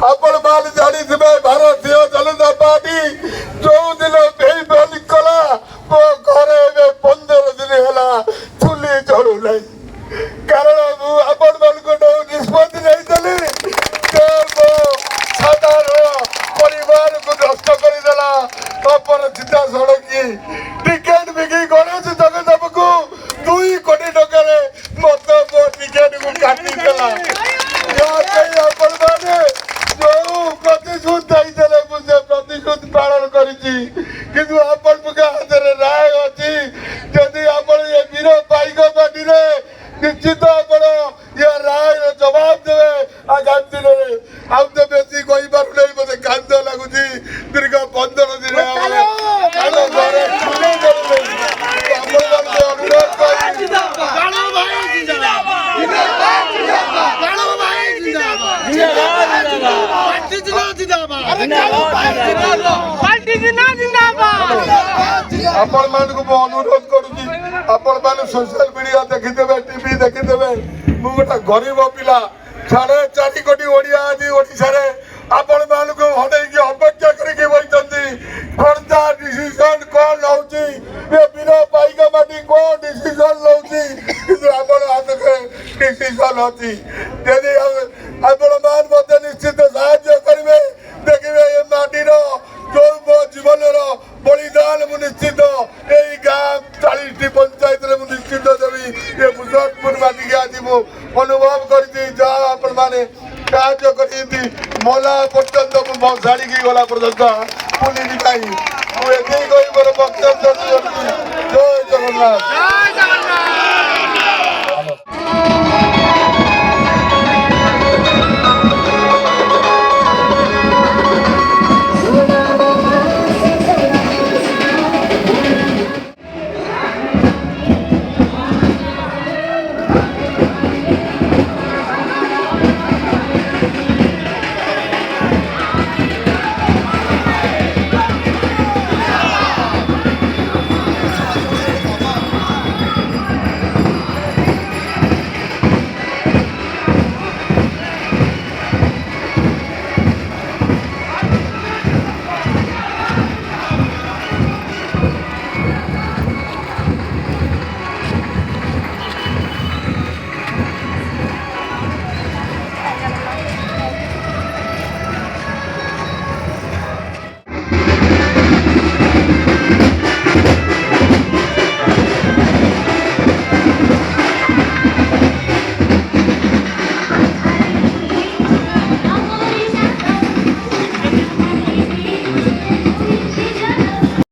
आपण मान जानी भारतीय जनता पार्टी जो दिन बेल कला मो घरे 15 दिन है चुली चलू ना कारण मुझे निष्पत्ति नहीं साधारण परिवार को नष्ट करदेला अपन चिता सड़की टिकेट बिकी गणेश जगदेव को 2 कोटी टकर मत मो टिकेट को काटिदेला आपण मैंने जो प्रतिश्रुत देते मुझे प्रतिश्रुत पालन करी आपण हाथ में राय अच्छी जदि आप वीर पाइक पार्टी निश्चित आप राय जवाब देवे आगामी दिन में आउ तो बेसी कही पार नहीं मत कांद लगुच दीर्घ 15 दिन आपण मान को अनुरोध करुची आपण मान सोशल मीडिया देखिदेवे टीवी देखिदेवे मु गोटा गरीब पिला 4.5 कोटी ओडिया आज ओडिशा रे आपण मान को हडे की अपेक्षा करके बैठंती खर्चा डिसीजन कौन होची ये बिना पाइका माटी को डिसीजन लौची किंतु आपण हाथ के डिसीजन होची यदि आपण मान मते निश्चित सहायता करिवे देखिवे ये माटी रो जो मो जीवन रो बलिदान मु निश्चित यही गाँव 40टी पंचायत रे मु निश्चित देवी ये मुजफ्फरपुर माटी के आज मु अनुभव करती जहाँ आपण माने साहाय्य करी मला पर्यंत मु शाड़ी की गला पर्यंत पुलिस नहीं मुझे कही मोर वक्तव्य जय जगन्नाथ।